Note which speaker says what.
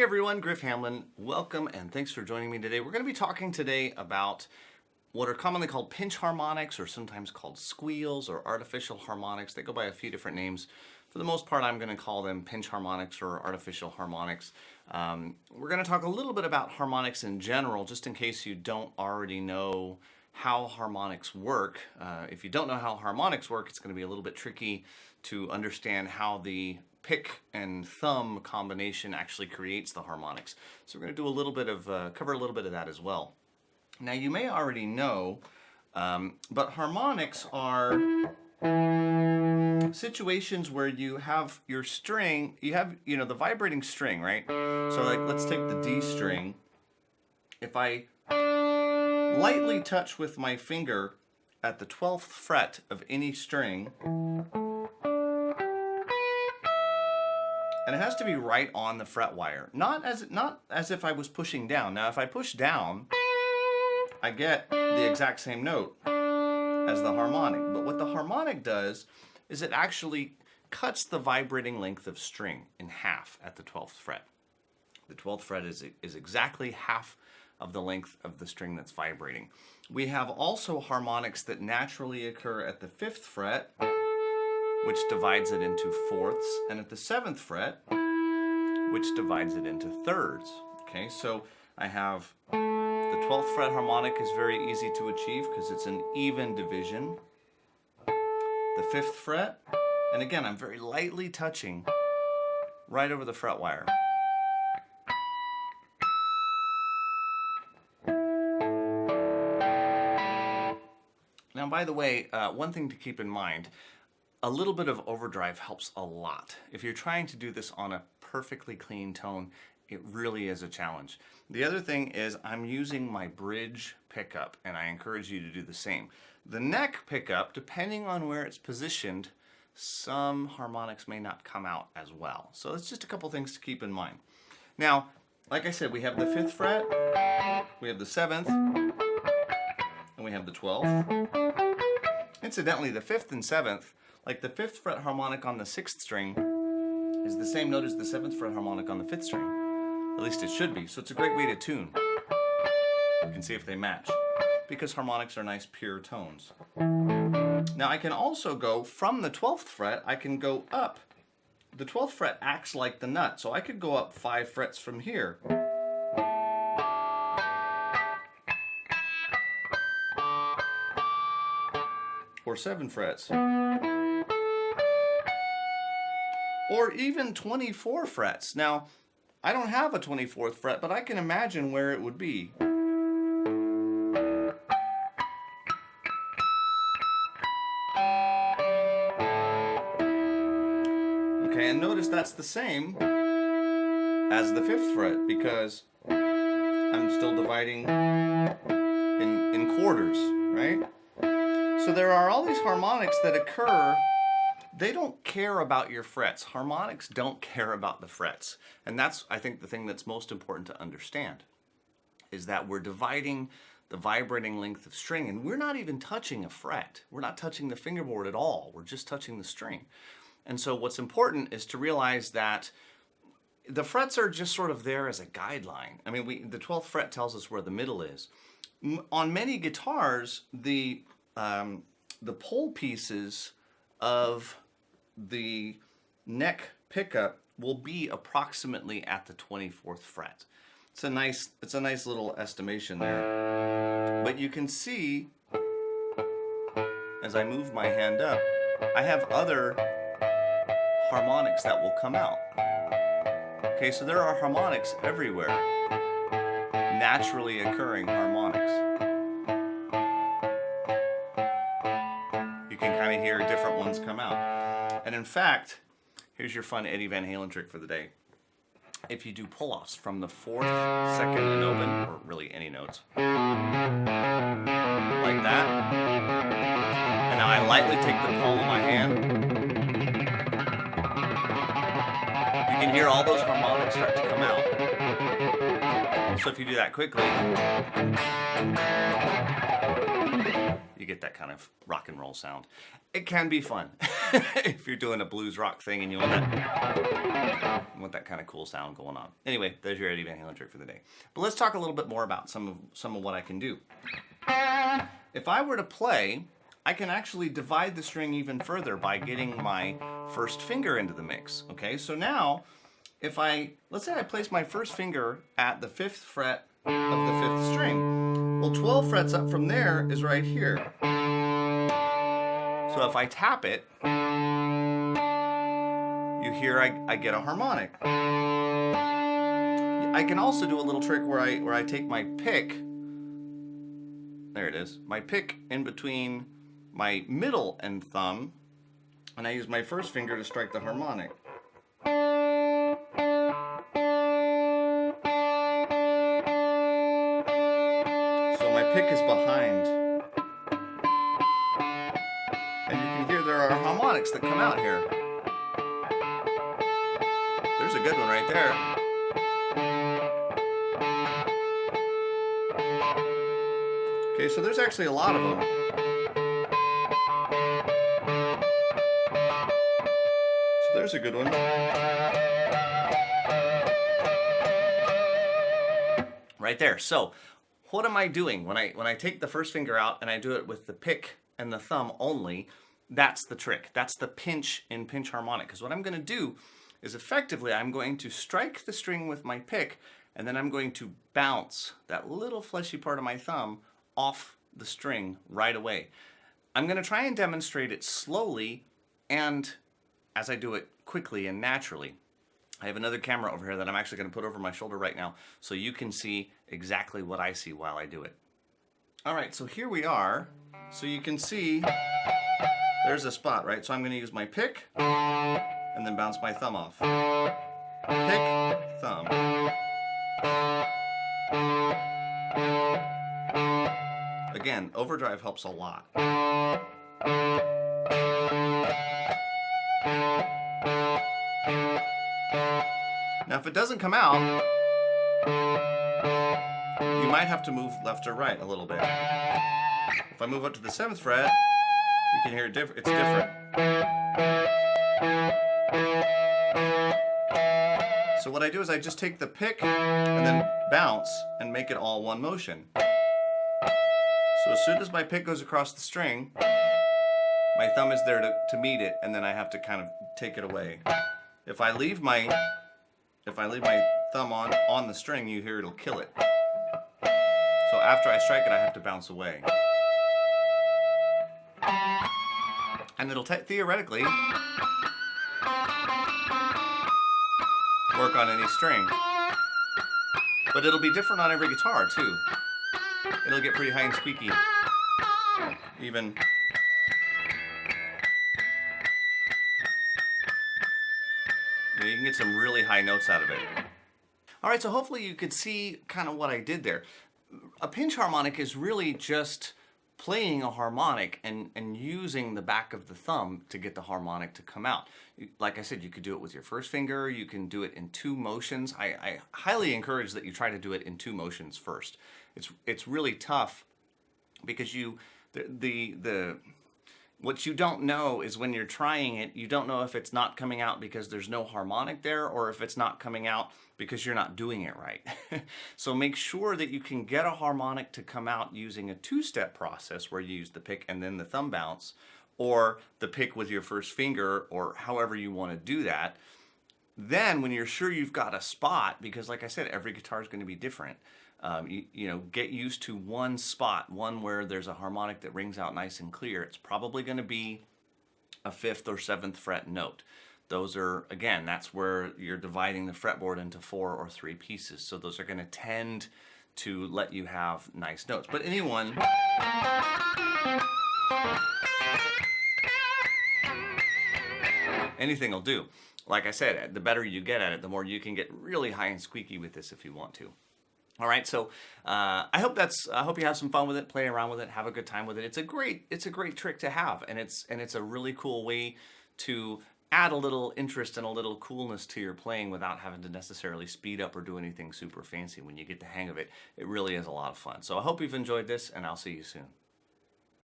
Speaker 1: everyone, Griff Hamlin. Welcome and thanks for joining me today. We're going to be talking today about what are commonly called pinch harmonics, or sometimes called squeals or artificial harmonics. They go by a few different names. For the most part, I'm going to call them pinch harmonics or artificial harmonics. We're going to talk a little bit about harmonics in general, just in case you don't already know how harmonics work. If you don't know how harmonics work, it's going to be a little bit tricky to understand how the pick and thumb combination actually creates the harmonics. So we're going to do a little bit of, cover a little bit of that as well. Now you may already know, but harmonics are situations where you have your string, you have, the vibrating string, right? So like, let's take the D string. If I lightly touch with my finger at the 12th fret of any string, and it has to be right on the fret wire, not as if I was pushing down. Now if I push down, I get the exact same note as the harmonic. But what the harmonic does is it actually cuts the vibrating length of string in half at the 12th fret. The 12th fret is exactly half of the length of the string that's vibrating. We have also harmonics that naturally occur at the 5th fret, which divides it into fourths, and at the 7th fret, which divides it into thirds. Okay, so I have the 12th fret harmonic is very easy to achieve because it's an even division. The 5th fret, and again, I'm very lightly touching right over the fret wire. Now, by the way, one thing to keep in mind, a little bit of overdrive helps a lot. If you're trying to do this on a perfectly clean tone, it really is a challenge. The other thing is I'm using my bridge pickup, and I encourage you to do the same. The neck pickup, depending on where it's positioned, some harmonics may not come out as well. So it's just a couple things to keep in mind. Now, like I said, we have the 5th fret, we have the 7th, and we have the 12th. Incidentally, the 5th and 7th, like the 5th fret harmonic on the 6th string is the same note as the 7th fret harmonic on the 5th string. At least it should be. So it's a great way to tune. You can see if they match, because harmonics are nice pure tones. Now I can also go from the 12th fret, I can go up. The 12th fret acts like the nut, so I could go up 5 frets from here. Or 7 frets. Or even 24 frets. Now, I don't have a 24th fret, but I can imagine where it would be. Okay, and notice that's the same as the 5th fret, because I'm still dividing in quarters, right? So there are all these harmonics that occur. They don't care about your frets. Harmonics don't care about the frets. And that's, I think, the thing that's most important to understand, is that we're dividing the vibrating length of string, and we're not even touching a fret. We're not touching the fingerboard at all. We're just touching the string. And so what's important is to realize that the frets are just sort of there as a guideline. I mean, the 12th fret tells us where the middle is. On many guitars, the pole pieces of the neck pickup will be approximately at the 24th fret. It's a nice little estimation there. But you can see, as I move my hand up, I have other harmonics that will come out. Okay, so there are harmonics everywhere. Naturally occurring harmonics. You can kind of hear different ones come out. And in fact, here's your fun Eddie Van Halen trick for the day. If you do pull-offs from the 4th, 2nd, and open, or really any notes, like that, and now I lightly take the palm of my hand, you can hear all those harmonics start to come out. So if you do that quickly, you you get that kind of rock and roll sound. It can be fun if you're doing a blues rock thing and you want that kind of cool sound going on. Anyway, there's your Eddie Van Halen trick for the day. But let's talk a little bit more about some of what I can do. If I were to play, I can actually divide the string even further by getting my first finger into the mix. Okay, so now if let's say I place my first finger at the 5th fret of the 5th string. Well, 12 frets up from there is right here. So if I tap it, you hear I get a harmonic. I can also do a little trick where I take my pick, there it is, my pick in between my middle and thumb, and I use my first finger to strike the harmonic. So my pick is behind. And you can hear there are harmonics that come out here. There's a good one right there. Okay, so there's actually a lot of them. So there's a good one. Right there. So what am I doing when I take the first finger out and I do it with the pick and the thumb only? That's the trick. That's the pinch in pinch harmonic. Because what I'm going to do is effectively I'm going to strike the string with my pick, and then I'm going to bounce that little fleshy part of my thumb off the string right away. I'm going to try and demonstrate it slowly and as I do it quickly and naturally. I have another camera over here that I'm actually going to put over my shoulder right now so you can see exactly what I see while I do it. Alright, so here we are. So you can see there's a spot, right? So I'm going to use my pick and then bounce my thumb off. Pick, thumb. Again, overdrive helps a lot. Now if it doesn't come out, you might have to move left or right a little bit. If I move up to the 7th fret, you can hear it's different. So what I do is I just take the pick and then bounce and make it all one motion. So as soon as my pick goes across the string, my thumb is there to meet it, and then I have to kind of take it away. If I leave my thumb on the string, you hear it'll kill it. So after I strike it, I have to bounce away. And it'll theoretically work on any string. But it'll be different on every guitar too. It'll get pretty high and squeaky. Even you can get some really high notes out of it. Alright, so hopefully you could see kind of what I did there. A pinch harmonic is really just playing a harmonic and using the back of the thumb to get the harmonic to come out. Like I said, you could do it with your first finger, you can do it in 2 motions. I highly encourage that you try to do it in 2 motions first. It's really tough because what you don't know is when you're trying it, you don't know if it's not coming out because there's no harmonic there or if it's not coming out because you're not doing it right. So make sure that you can get a harmonic to come out using a 2-step process where you use the pick and then the thumb bounce, or the pick with your first finger, or however you want to do that. Then when you're sure you've got a spot, because like I said, every guitar is going to be different, you know, get used to one spot, one where there's a harmonic that rings out nice and clear. It's probably going to be a 5th or 7th fret note. Those are, again, that's where you're dividing the fretboard into 4 or 3 pieces. So those are going to tend to let you have nice notes. But anyone, anything will do. Like I said, the better you get at it, the more you can get really high and squeaky with this if you want to. All right, so I hope you have some fun with it, play around with it, have a good time with it. It's a great trick to have, and it's a really cool way to add a little interest and a little coolness to your playing without having to necessarily speed up or do anything super fancy. When you get the hang of it, it really is a lot of fun. So I hope you've enjoyed this, and I'll see you soon.